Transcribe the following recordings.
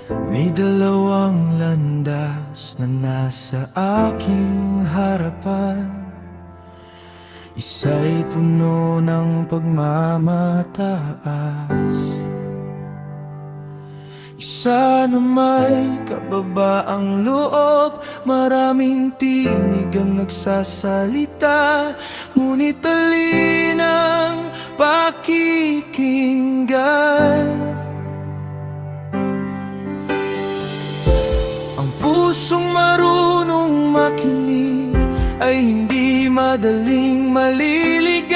May dalawang landas na nasa aking harapan. Isa'y puno ng pagmamataas, isa na may kababaang loob. Maraming tinig ang nagsasalita, ngunit alin ang pakikinggan? Ang pusong marunong makinig ay hindi madaling maliligaw.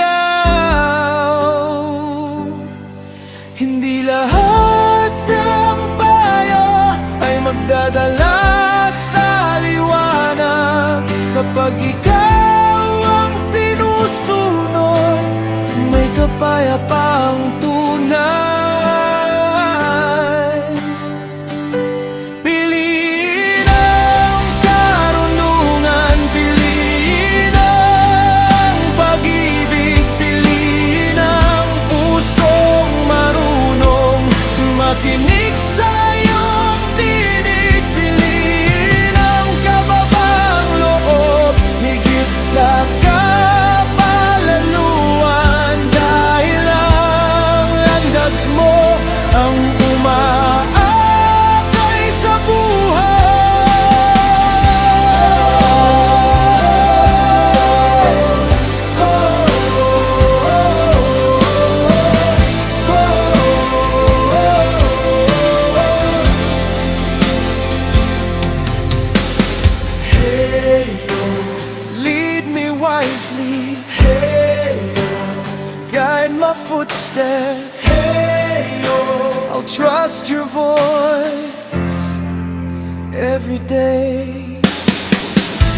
Hindi lahat ng payo ay magdadala sa liwanag. Kapag ikaw ang sinusunod, may kapayapaang tunay. Makinig sa iyong tinig, piliin ang kababang loob, higit sa kapalaluan. Dahil ang landas mo ang umaakay sa wisely. Hey, guide my footsteps. Hey, I'll trust your voice every day.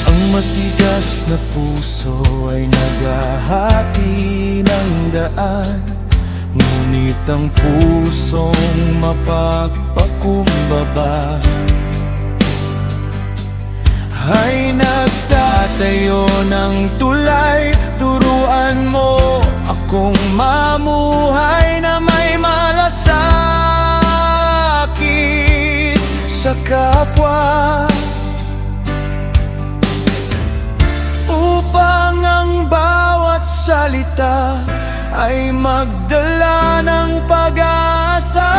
Ang matigas na puso ay naghahati ng daan, ngunit ang pusong mapagpakumbaba ay nagtatayo ng tulay. Turuan mo akong mamuhay na may malasakit sa kapwa, upang ang bawat salita ay magdala ng pag-asa.